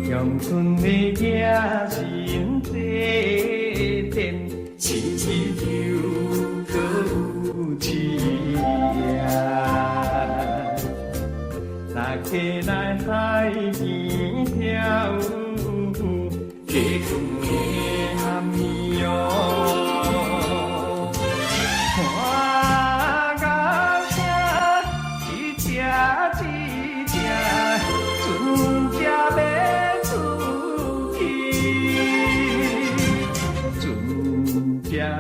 乡村的野心地点，起起就搁有市啊！大家来海边跳舞，结婚的暗暝哦。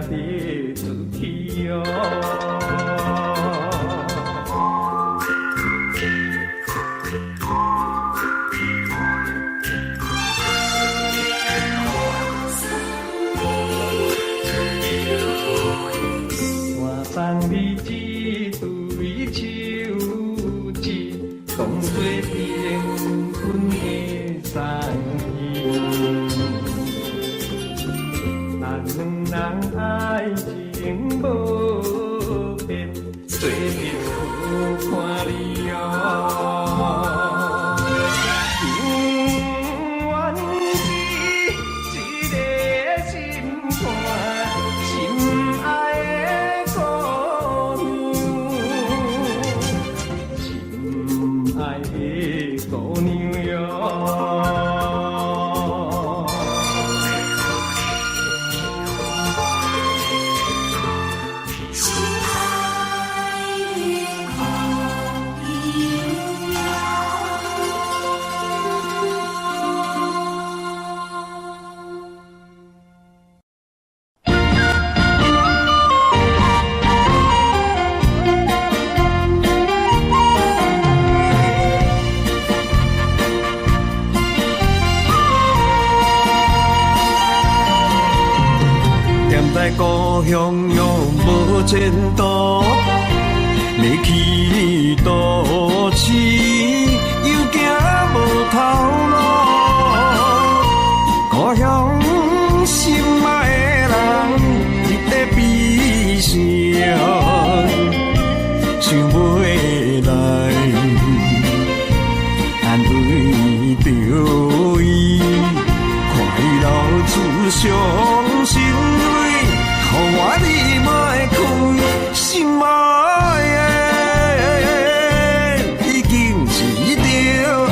别出去哟！我送你一对手指，当作订婚的送意。 咱两人爱情无变，做阵好看你哦。情缘是一个心肝，心爱的姑娘，心爱的姑娘哟。 在故乡又无前途，要去都市又行无头路。故乡心爱的人一直悲伤，想袂来安慰着伊，快乐自伤心。 予我你莫开心爱的，已经是着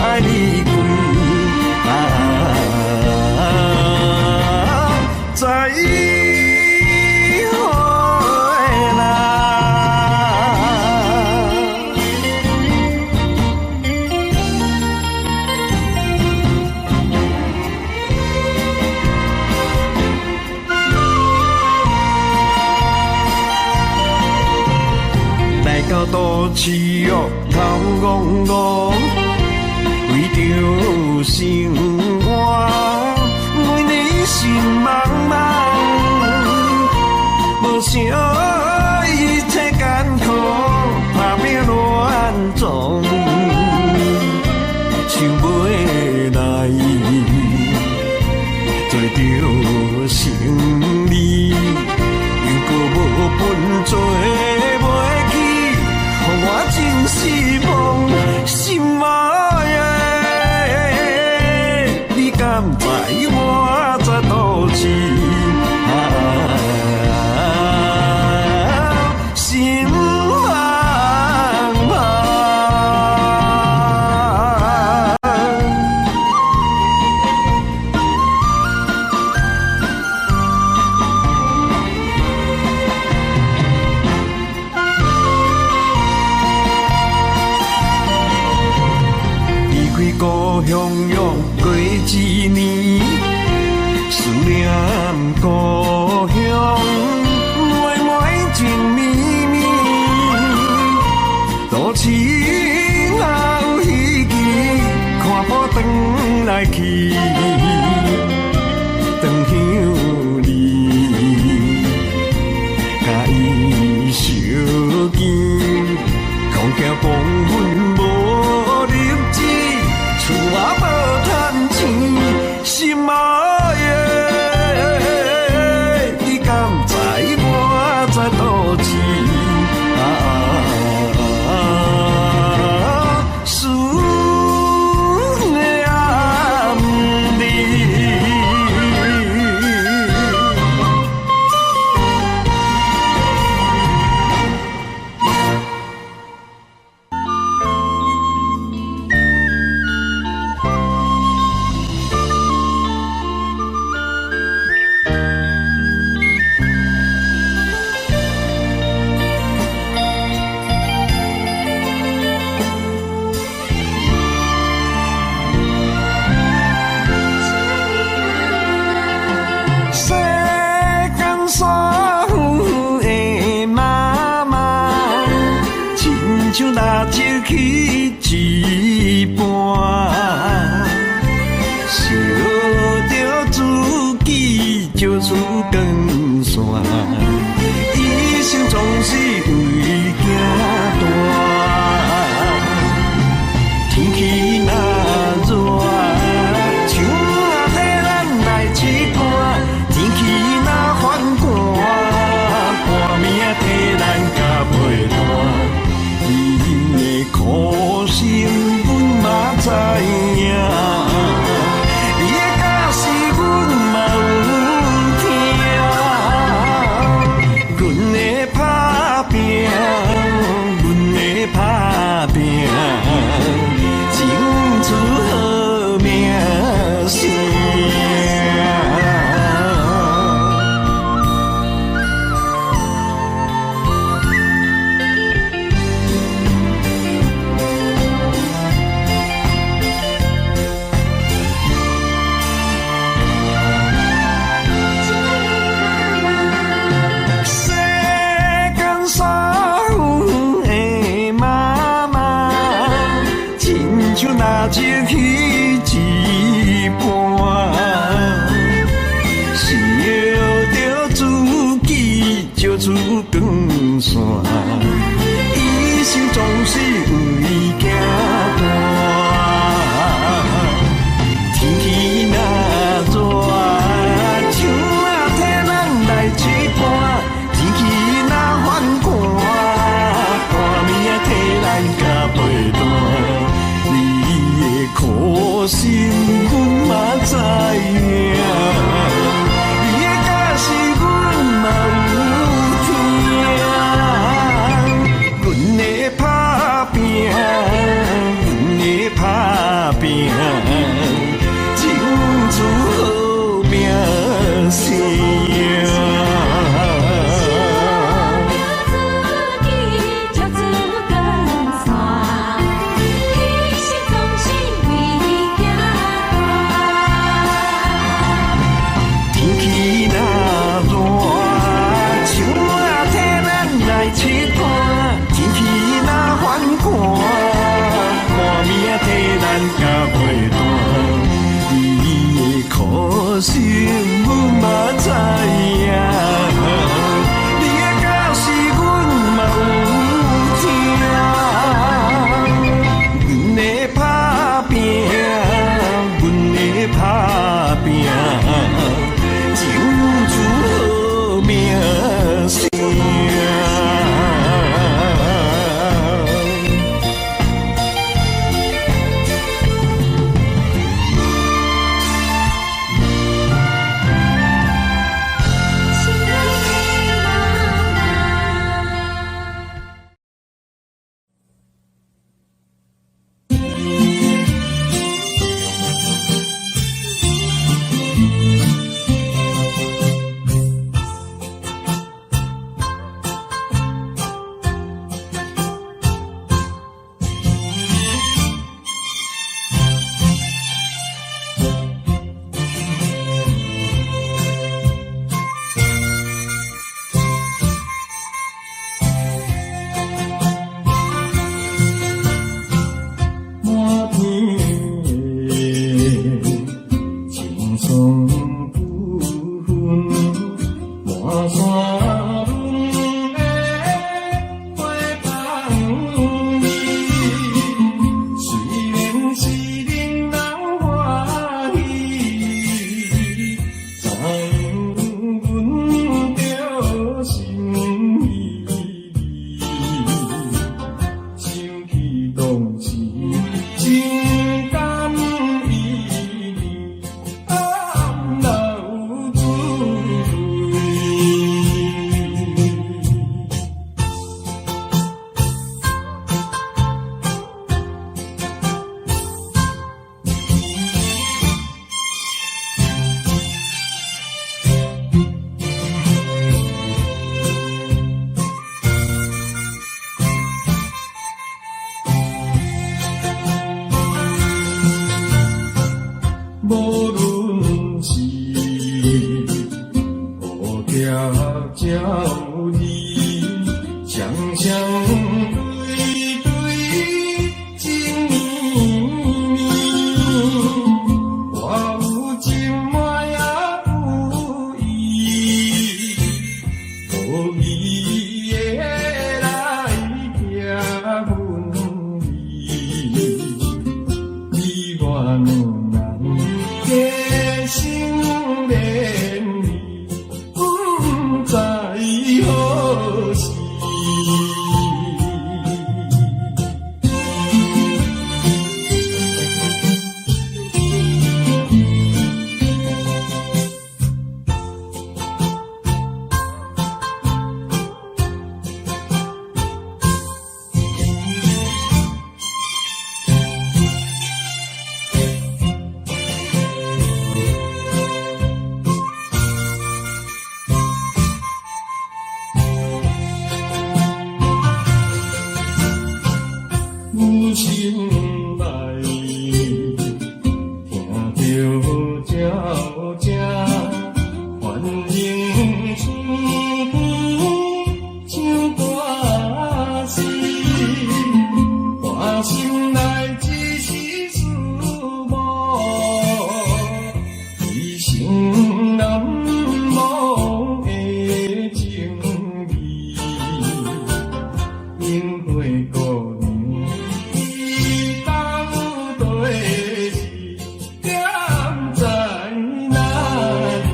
爱你归再会啦。 到都市哦，头戆戆，为着生活，每年心茫茫，无想一切艰苦，打拼乱撞，想袂来，做着生理，又搁无本做。 我真失望，心爱的，你敢知我在倒市？心茫茫。故乡又过一年，思念故乡，妹妹情绵绵。都市哪有希冀，看破转来去，长乡里，甲伊相见，讲叫光阮无日子。 厝我无趁钱，心爱的，你敢知我在倒市？拾起一半，烧着自己就出光线，一生总是为囝大。天气若热，树仔替咱来试汗；天气若反寒，寒命替咱甲陪伴。你的苦心，阮嘛知影，你的假使阮嘛有听。阮的打拼，阮的打拼，争取好名声。拾起一半，烧着自己照出光线，一生总是为囝大。天气若热，树仔替咱来试汗；天气若反寒，寒命替咱甲陪伴。苦心，阮嘛知影，你的假使阮嘛有听。阮的打拼，阮的打拼，争取好名声。苦心，阮嘛知影，你的假使阮嘛有听。阮的打拼，阮的打拼，争取好名声。心内，听着鸟声，繁荣春风唱歌声，我心内只是思慕，一生难忘的情义。因为故乡伊到底是点在哪里？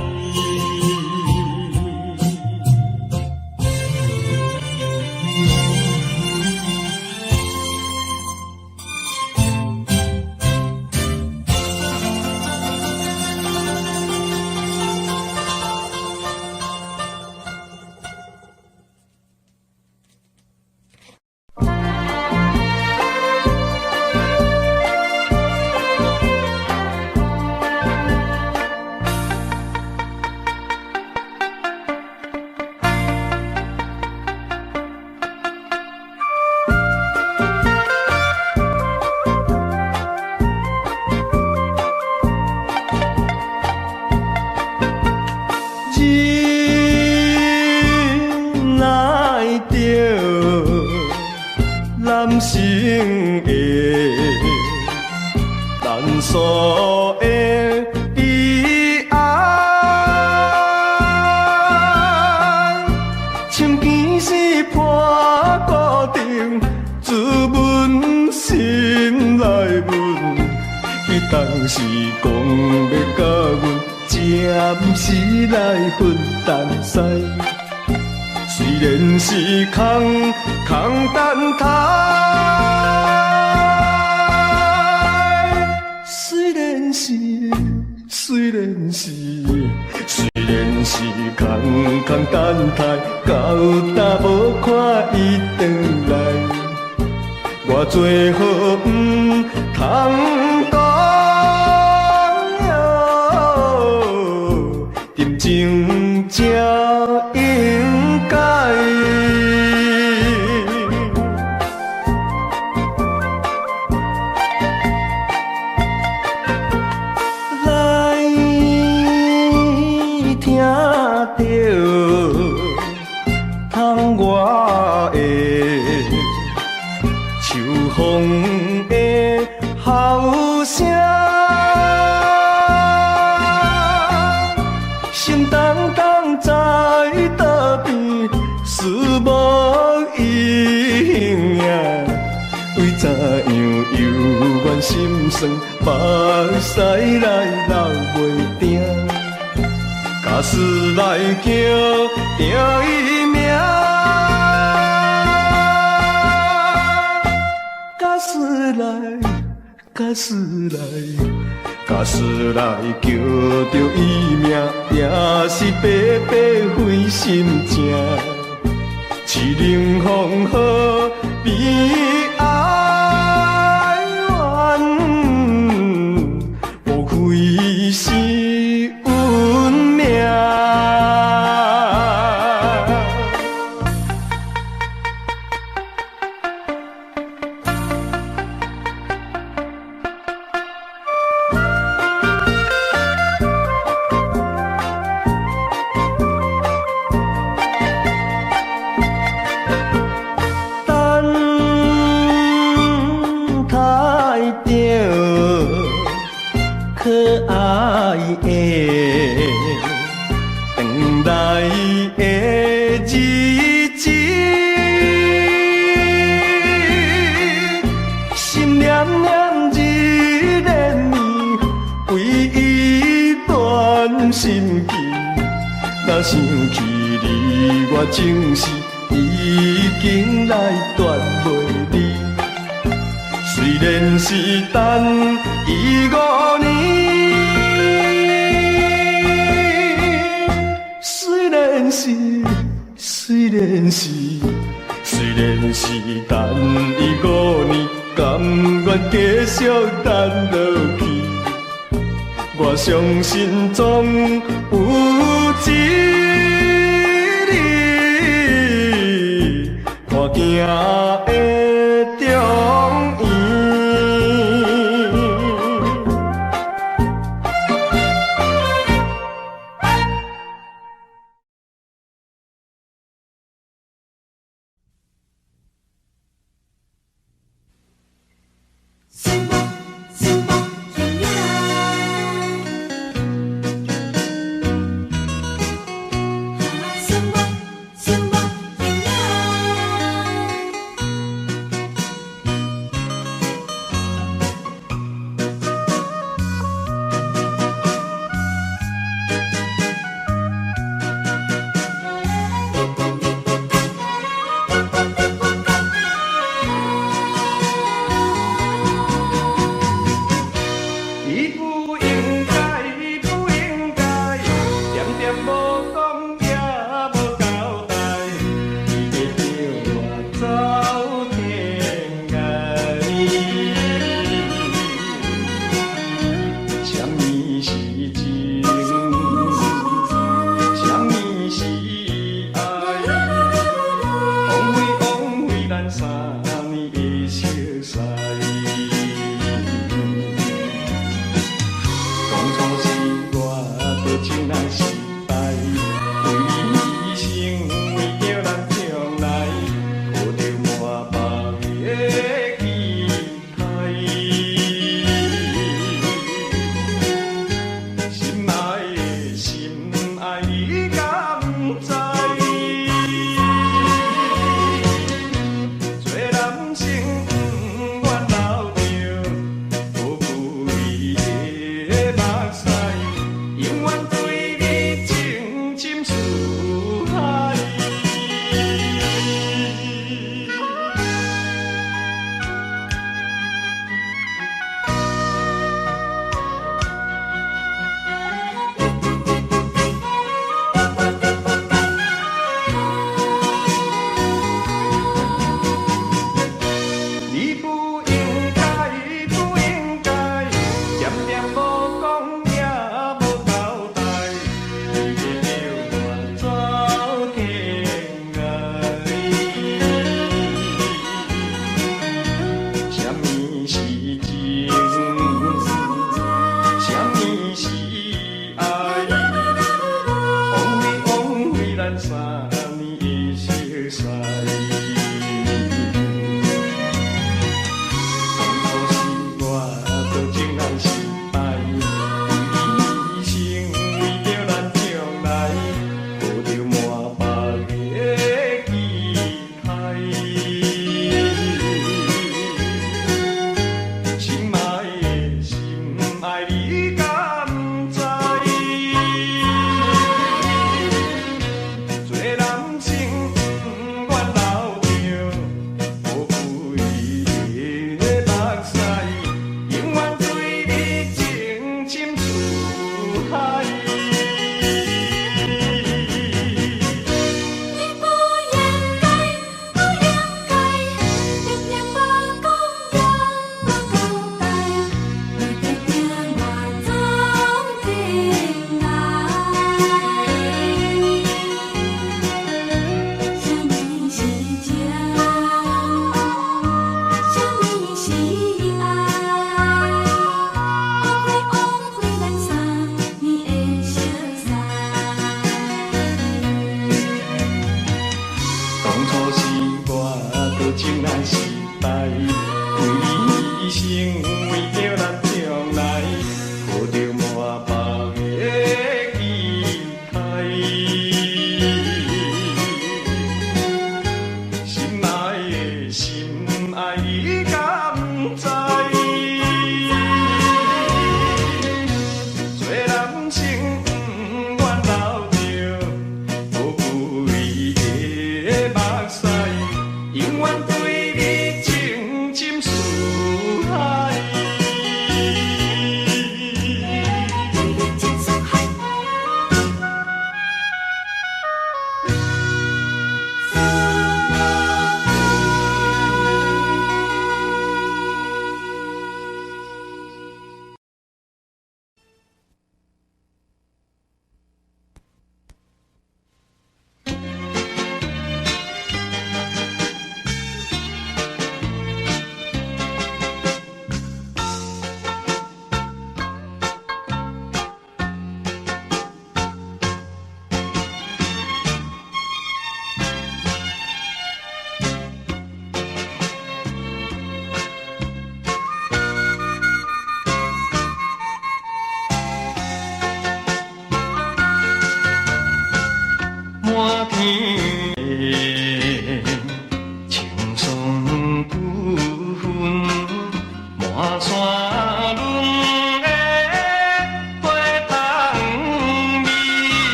忍耐着男性的难诉的悲哀，深更是破固定，自问心内问，迄当时讲要甲阮。暂时来分担西，虽然是空等待，虽然是空等待，到达无看伊回来，我最好不通讲。情才应该，来听着窗外的秋风的号声。心动动在倒边，思无影影。为怎样犹原心酸，目屎来流袂停。假使来叫定伊名，假使来叫着伊名，也是白白费心情。凄冷风雨悲哀怨，无愧是运命。可爱的等待的日子，心念念日连绵，为伊断心机。若想起你，我情绪已经来断袂离。虽然是等伊5年，虽然是等伊5年，甘愿继续等落去。我相信总有一日，看见的终言。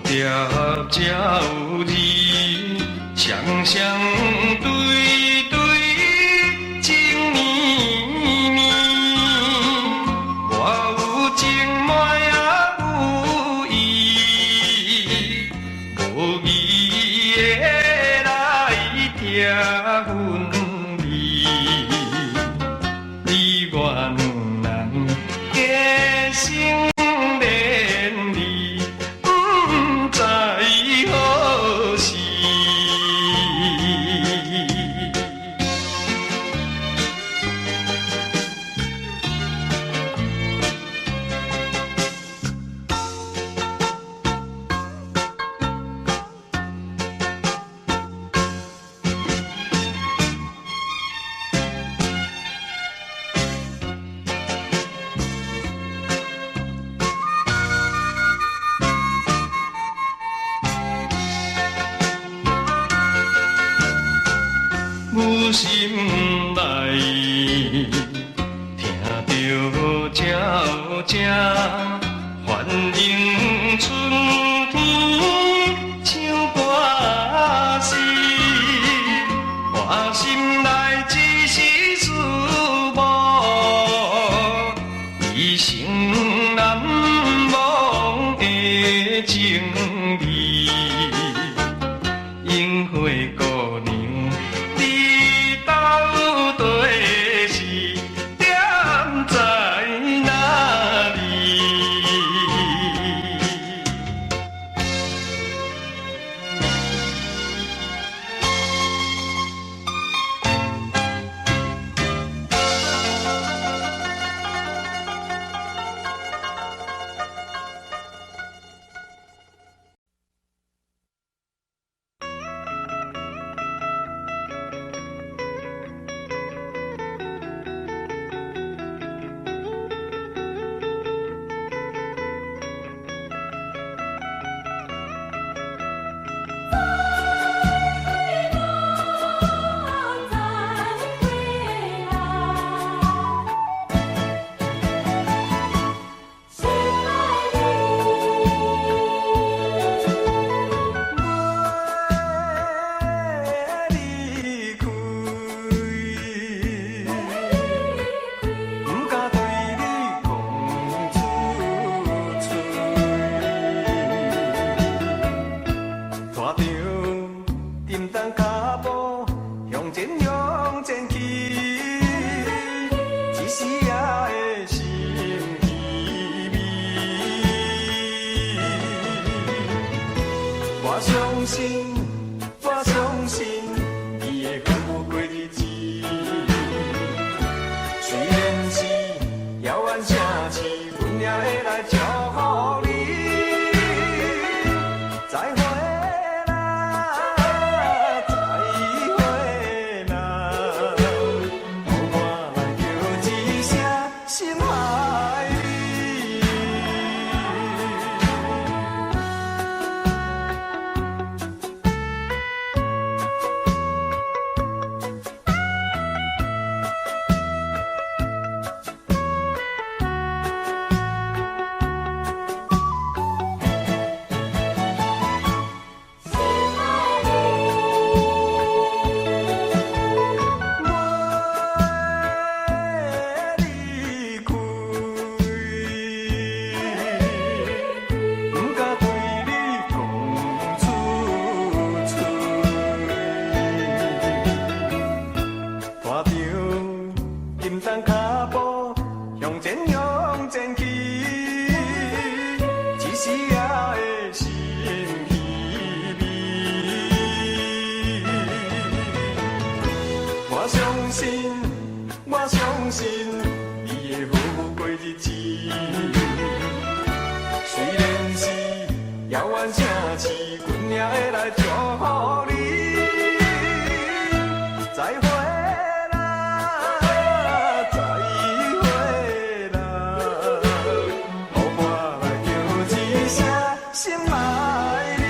条才有你，双双对对情绵绵。我有情爱也有意，无义的来听分离。你我两人结成。我心内听着鸟声，反映春天唱歌诗。我心内只是思慕一生难忘的情义，樱花姑娘。我相信你会富贵日子，虽然是遥远城市，阮也会来祝福你。再会啦，再会啦，予我来叫一声心爱你。我相信你会富贵日子，虽然是遥远城市，阮也会来祝福你。再会啦，再会啦，予我来叫一声心爱你。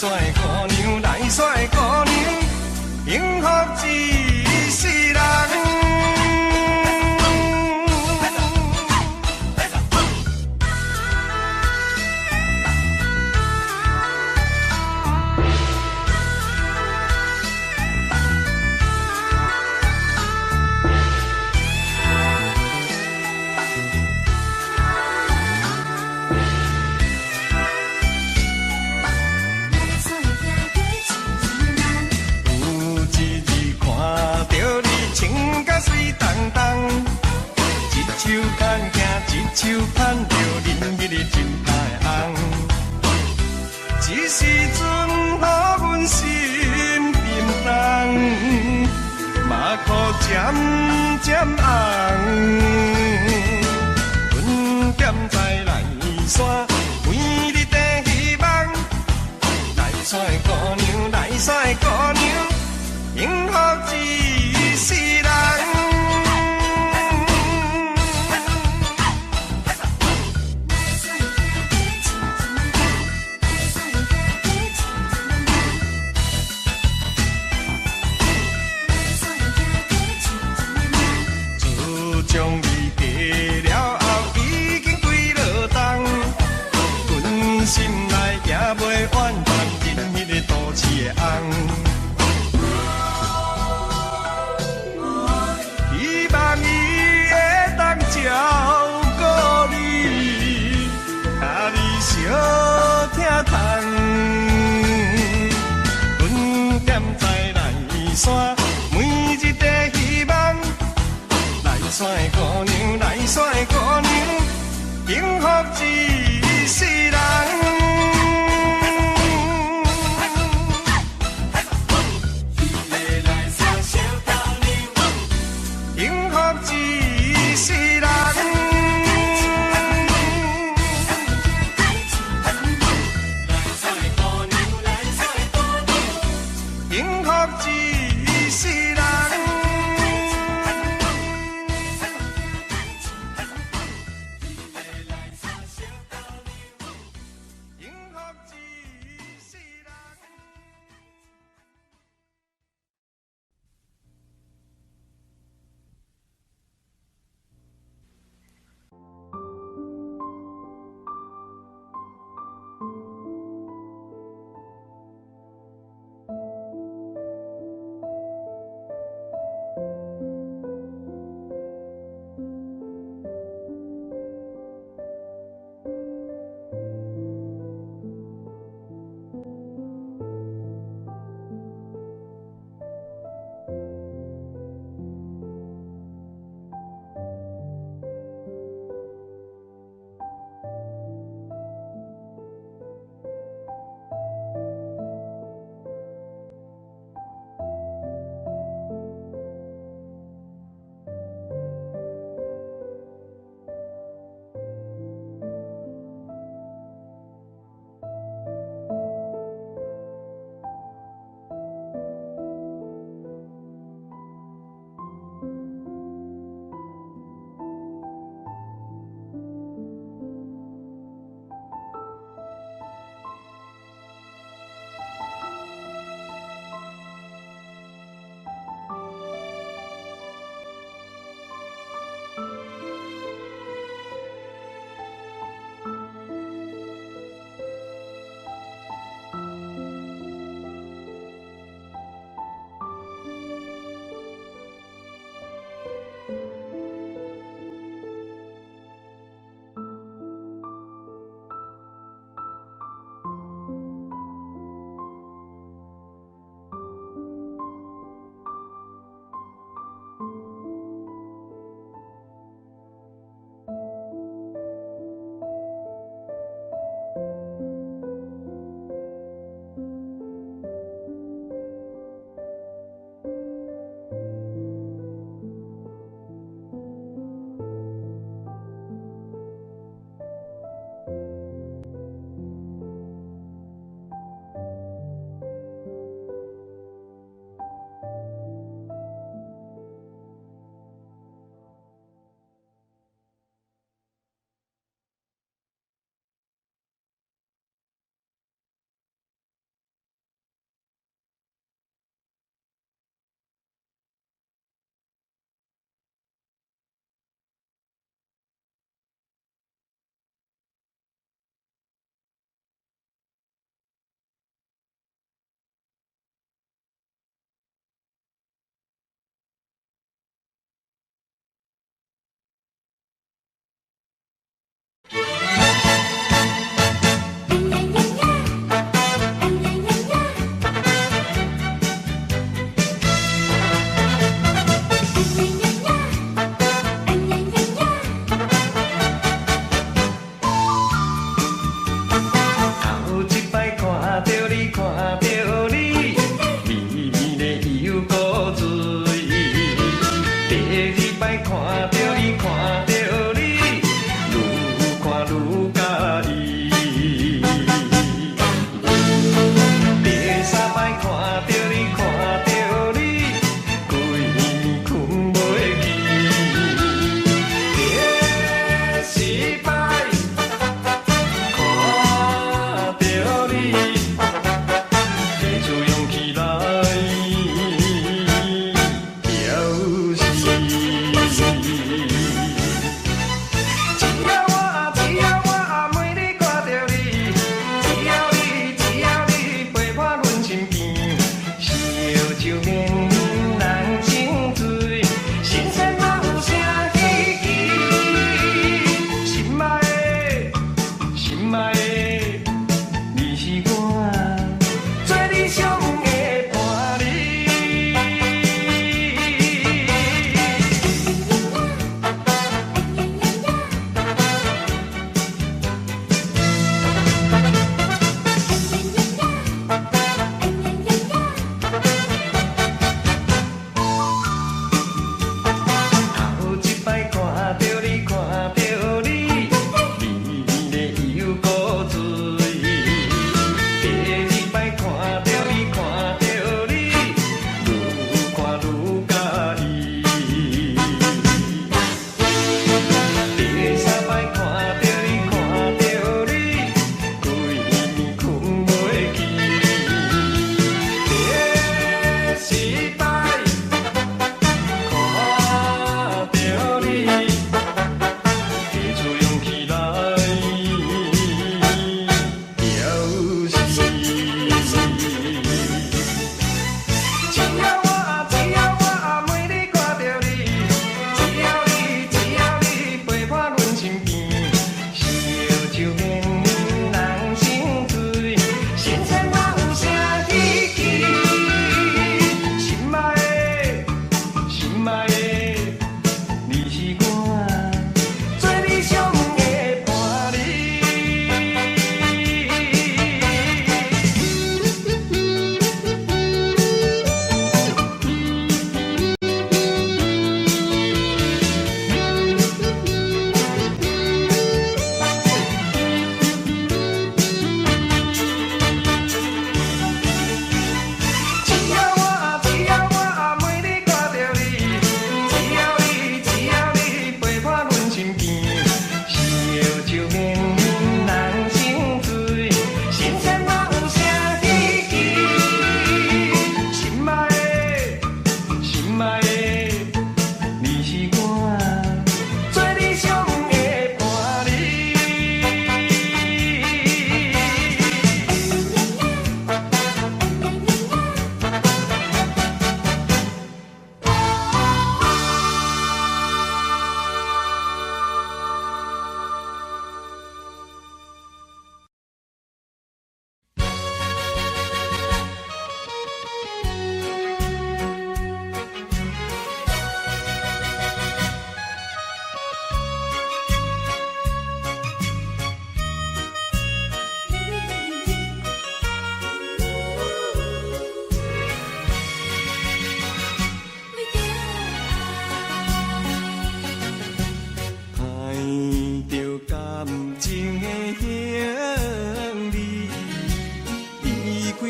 帅姑娘，来帅姑娘，幸福一世人。一手牵行，一手牵着，人日的真太红。这时阵，予阮心沉重，目眶渐渐红。阮踮在内山，每日在希望，来帅姑娘，来帅姑娘，幸福一世人。将你嫁了后，已经归落冬。阮心内也袂怨叹人迄个都市的红。希望伊会当照顾你，甲你相疼痛。阮踮在内山，每日在希望。帅姑娘，来帅姑娘，幸福一世人。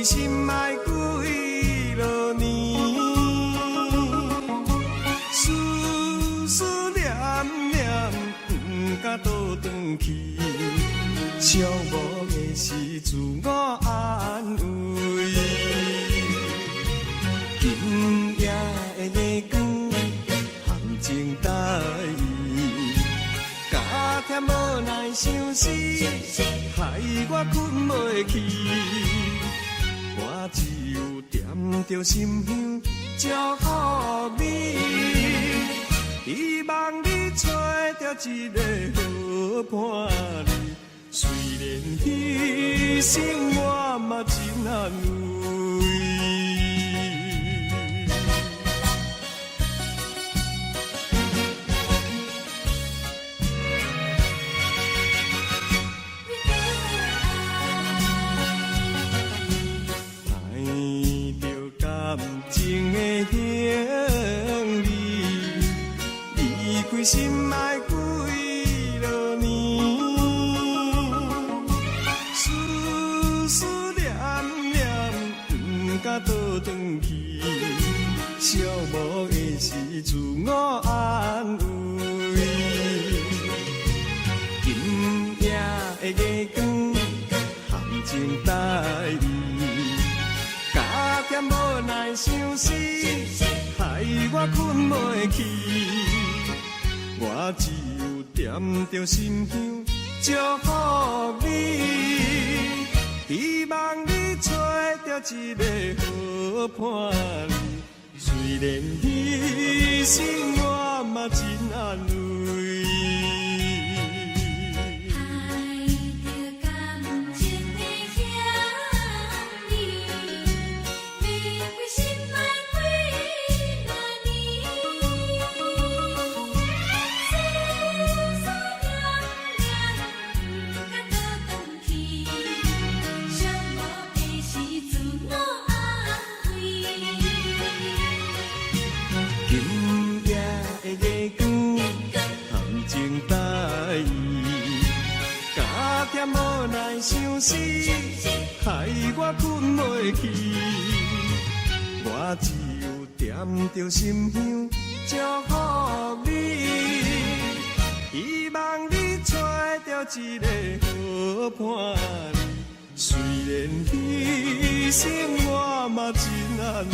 开心爱几落年，思思念念，不敢倒转去，寂寞的是自我安慰。今夜的月光，含情带意，加添无奈相思，害我困袂去。我只有点着心香，祝福你，希望你找到一个好伴侣。虽然牺牲我嘛真安慰。情的行李，离开心爱几落年，思思念念，不敢倒转去，寂寞的是自我安慰。今夜的月光，含情带意。加添无奈相思，害我困袂去。我只有点着心香，祝福你，希望你找到一个好伴侣。虽然牺牲我嘛真安慰。无奈相思，害我困袂去。我只有点着心香，祝福你，希望你找到一个好伴侣。虽然牺牲我嘛真安慰。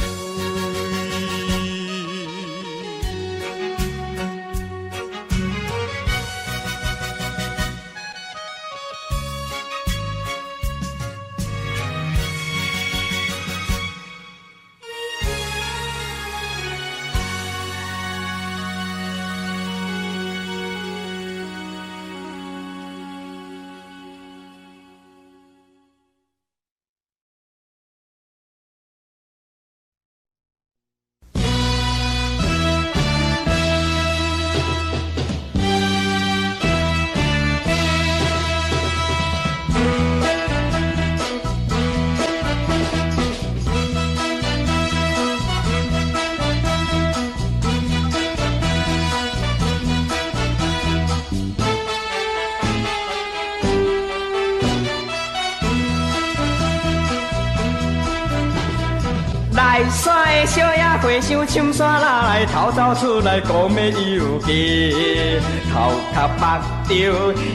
来山的小野花香，深山哪来偷走出来，古美又记。头壳目着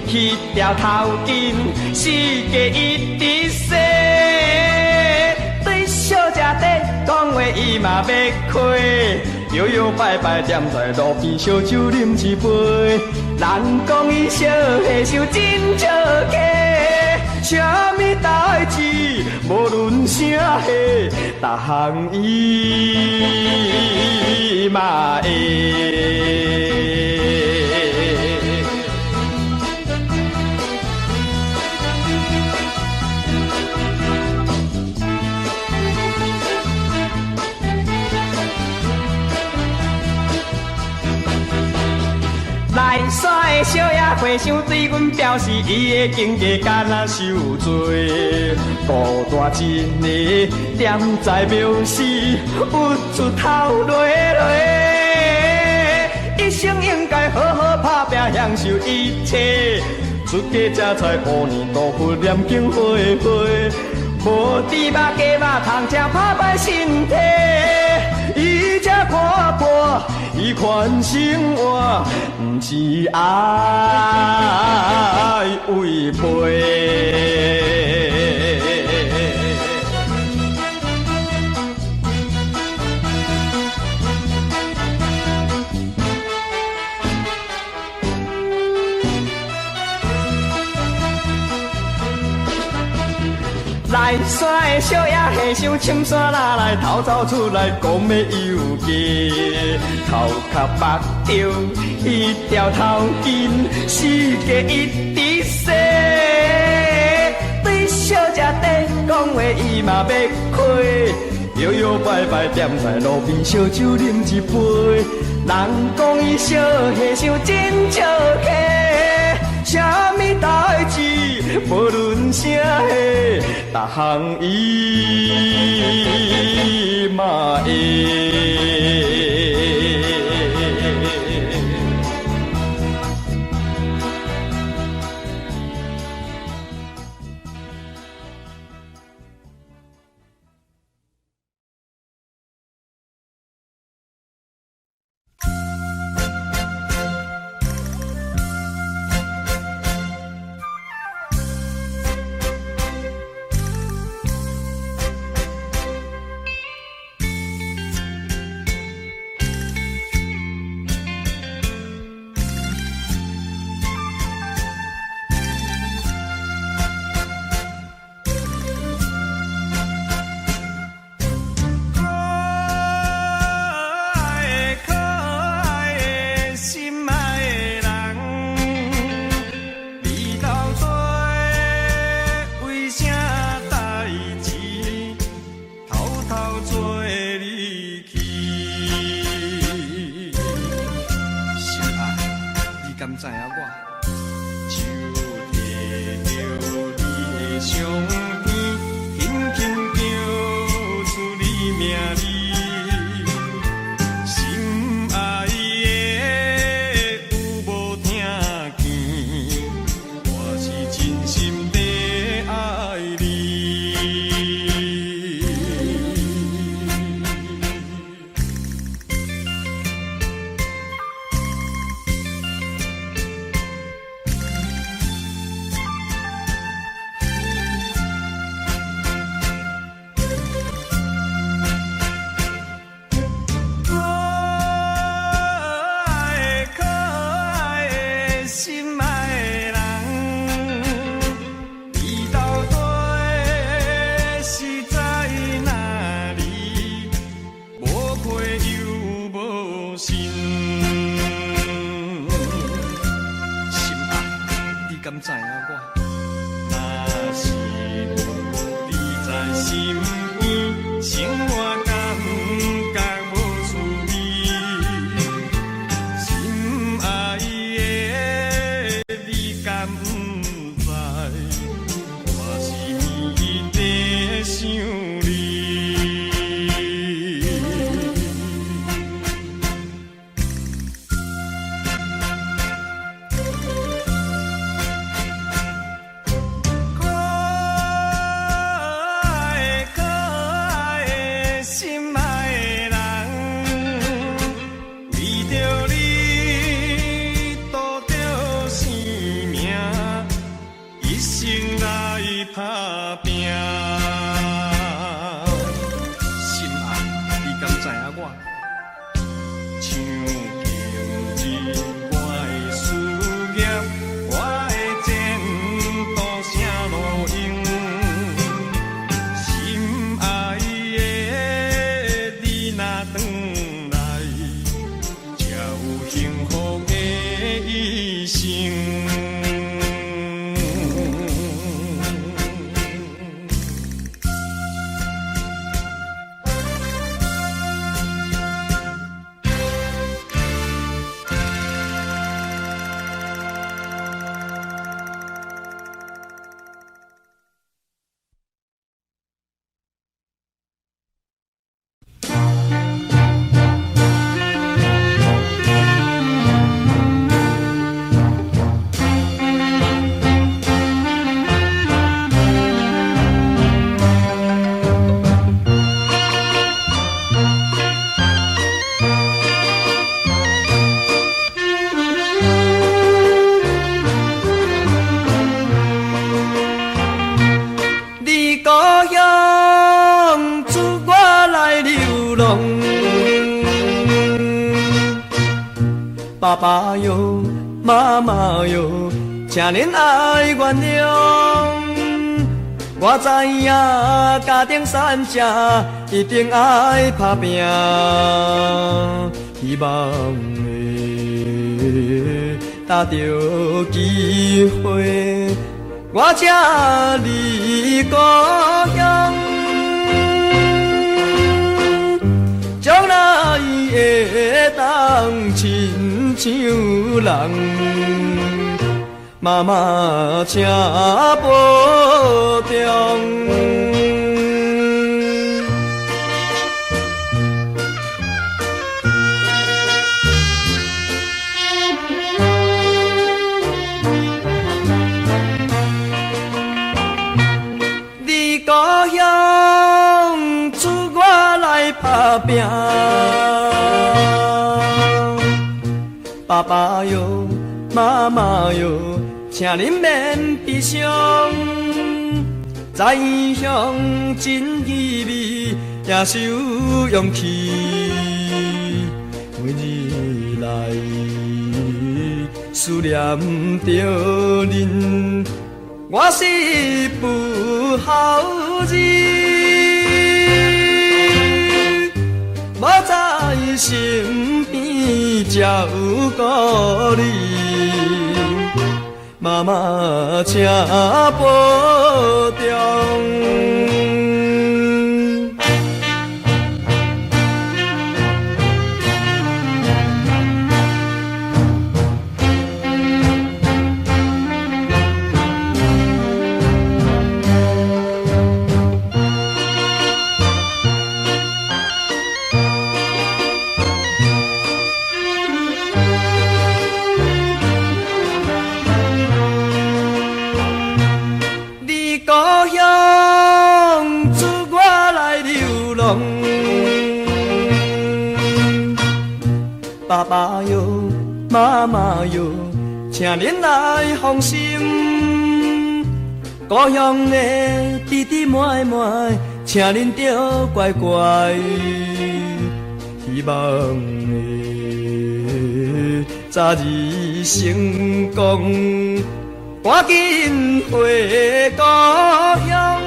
迄条头巾，世界一直洗。对小姐弟讲话伊嘛要开，摇摇摆摆踮在路边，烧酒啉一杯。人讲伊小下手真少客。啥物代志，无论啥货，逐项伊嘛会。来山的小野花香对阮表示，伊的境界敢若受罪。孤单一个踮在庙寺，郁出头落落。一生应该好好打拼，享受一切。出家才知5年多福念经花花，无猪肉鸡肉通吃拍歹身体，伊才看破伊款生活，毋是爱违背。来山的小野和尚深山哪来偷走出来讲要游街，头壳目着一条头巾，世界一直洗。对小姐弟讲话伊嘛要开，摇摇摆摆踮在路边烧酒啉一杯，人讲伊小和尚真笑客。啥物代志，无论啥个，逐项伊嘛会。爸爸哟，妈妈哟，请恁爱原谅。我知影家庭三者一定爱打拼，希望会搭到机会，我才离故乡。将来会当亲像人，妈妈请保重。你故乡出我来打拼，爸爸哟，妈妈哟，请恁免悲伤。在异乡真意味，也是有勇气。每日来思念着恁，我是不孝子。无在身边照顾你，妈妈请保重。爸爸哟，妈妈哟，请恁来放心。故乡的弟弟妹妹，请恁着乖乖。希望的早日成功，赶紧回故乡。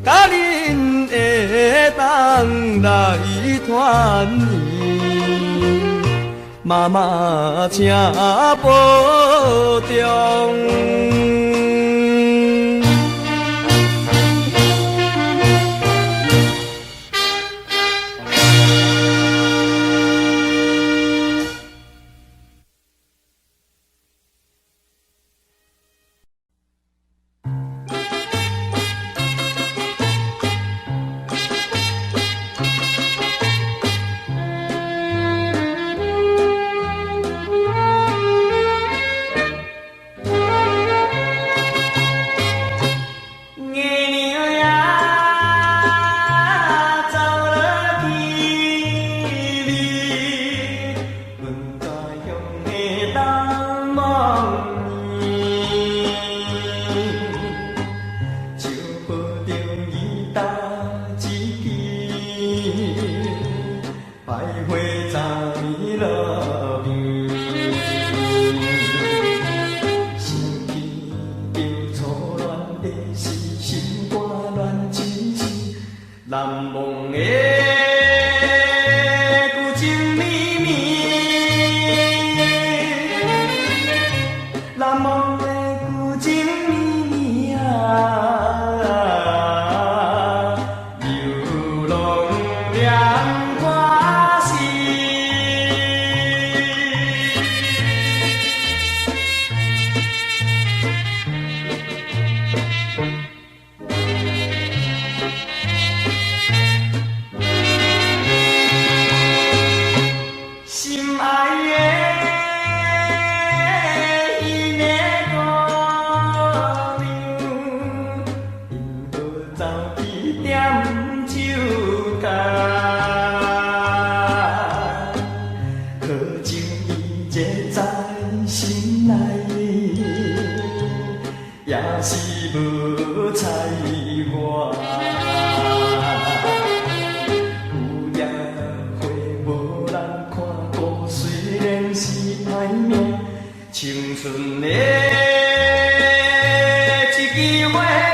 甲恁会当来团圆，妈妈请保重。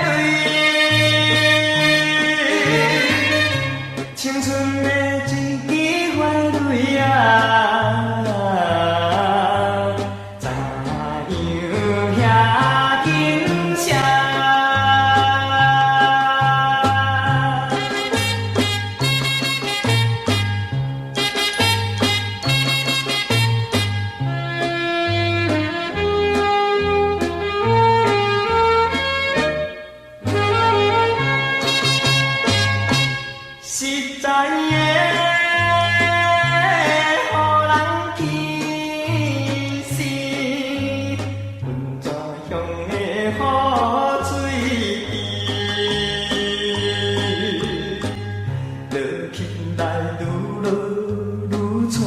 泪，青春的一支坏泪啊，怎样遐紧写？实在的，予人气死，阮怎样的雨水滴，落起来愈落愈粗，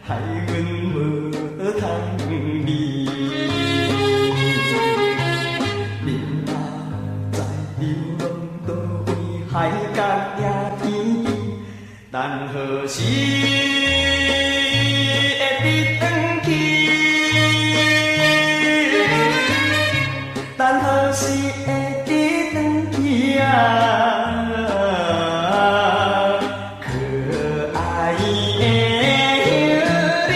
害阮无通离。你若知流浪倒位海角也天边，等何时会得转去？等何时会得转去啊？可爱的兄弟。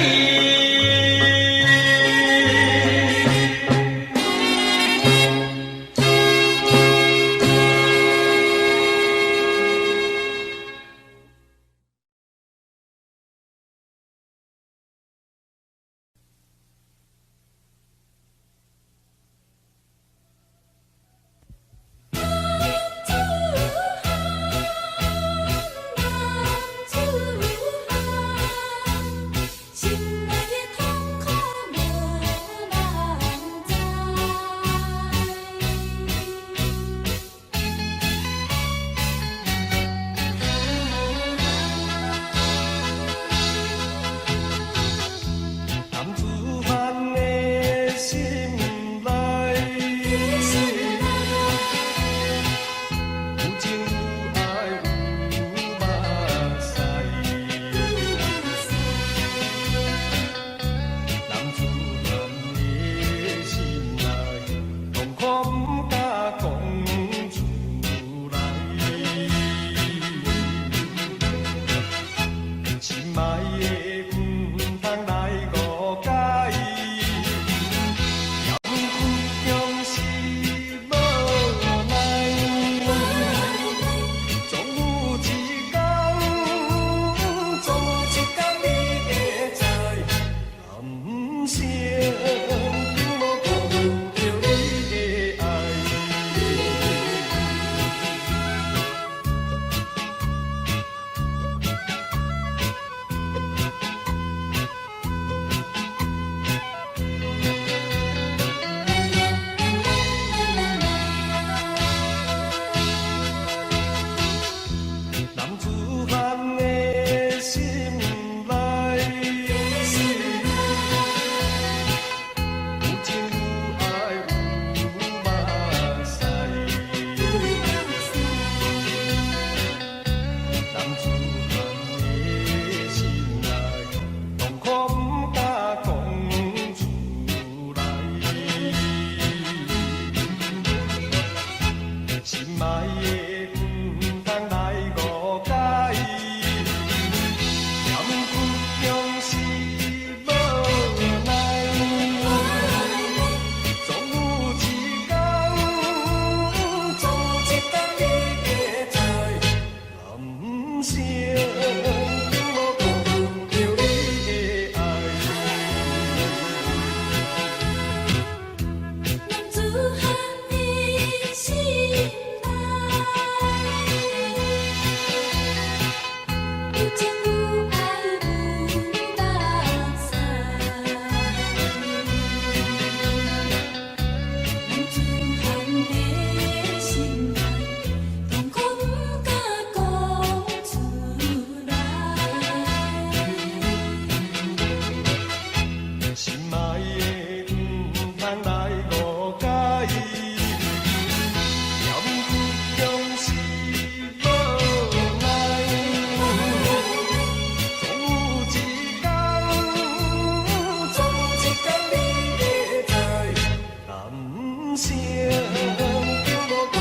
就无讲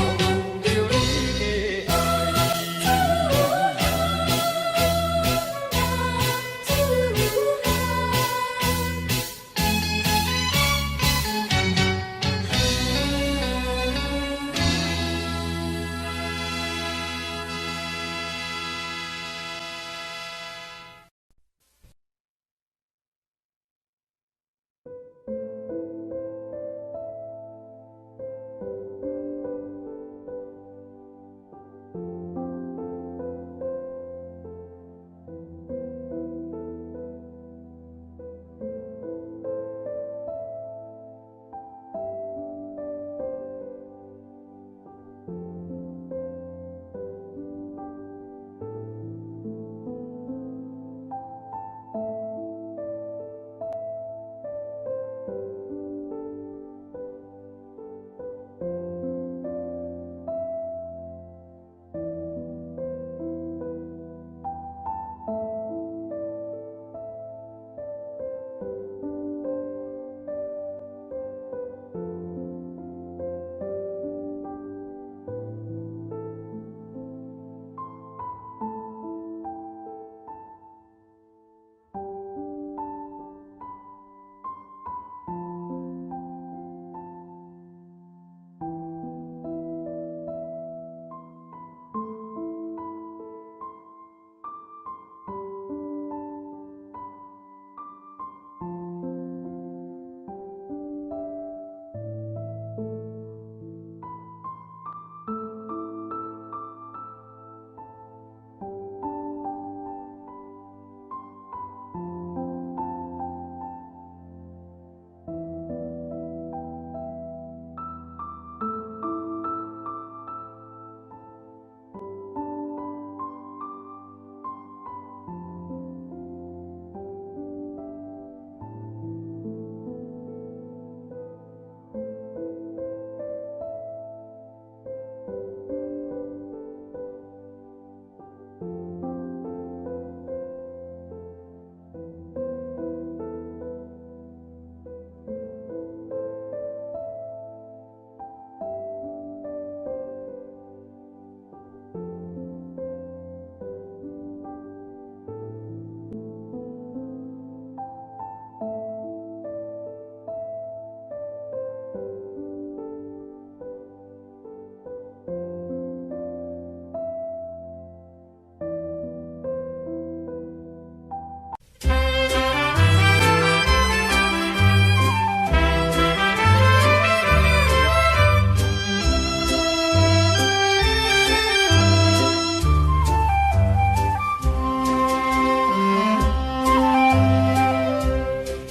着你的爱。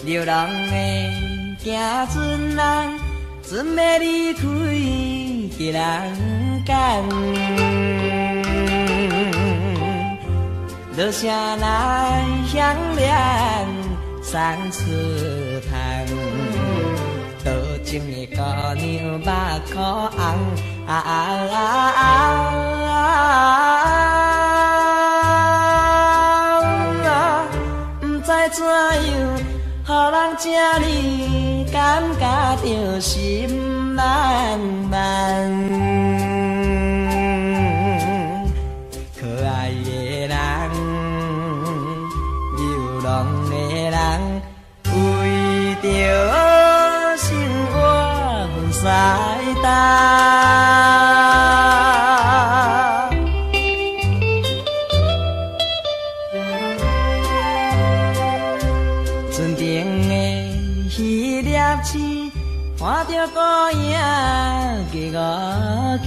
流浪的行船人，船要离开给人赶。落声来响亮，送出窗。多情的姑娘目眶红，不知怎样，予人这呢感觉着心茫茫。可爱的人，流浪的人，为着生活分西东。船顶的鱼粒子，看着孤影的五更。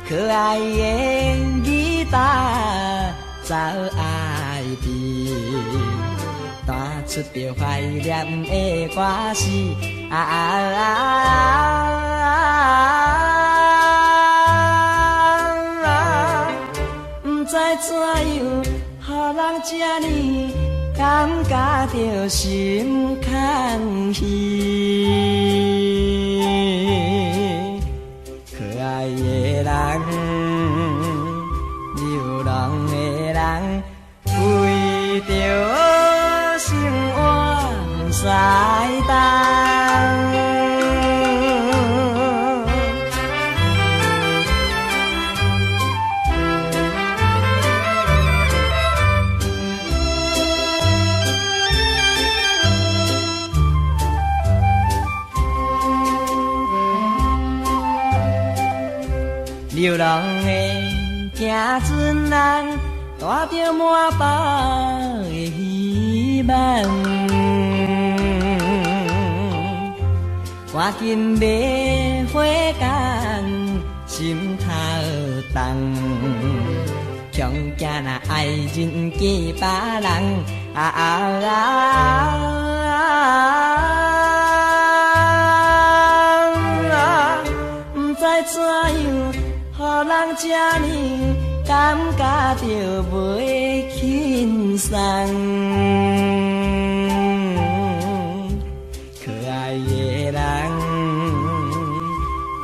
可爱的吉他走爱边，弹出着怀念的歌词。不知怎样，予人这呢感觉着心空虚。可爱的人，流浪的人，为着生活分西东。流浪的行船人，带着满腹的希望，赶紧买花干，心头重。强惊那爱人见别人，不知怎样，予人这呢感觉着袂轻松。可爱的人，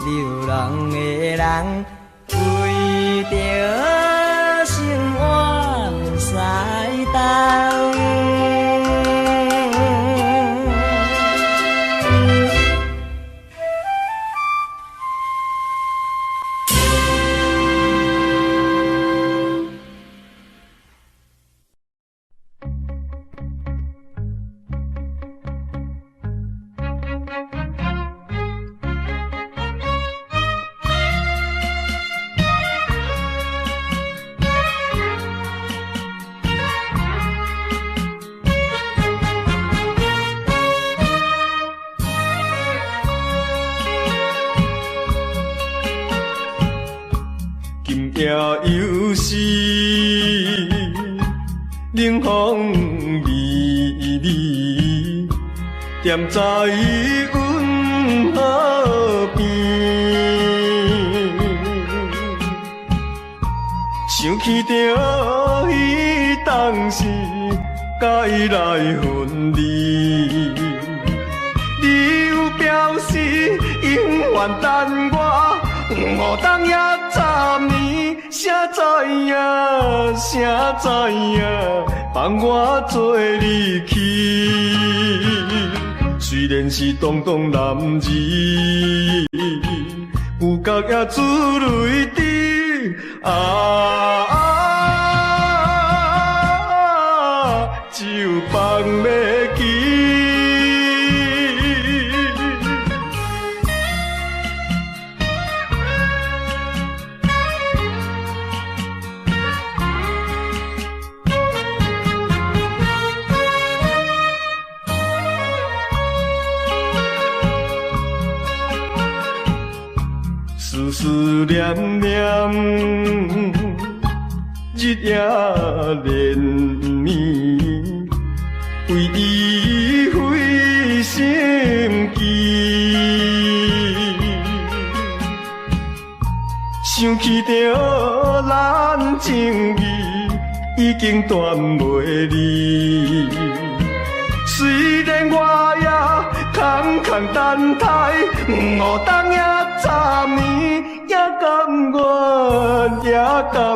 流浪的人，为着生活赛道。夜又是冷风微微，踮在阮河边，想起着迄当时甲伊来分离，你有表示永远等我。5冬也10年，谁知影，谁知影，放我做离去。虽然是堂堂男儿，有觉也珠泪滴。只有放袂记。思思念念，日夜连绵，为伊费心机。想起着咱情义，已经断袂离。虽然我也空空等待，5冬也10年，也甘愿，也甘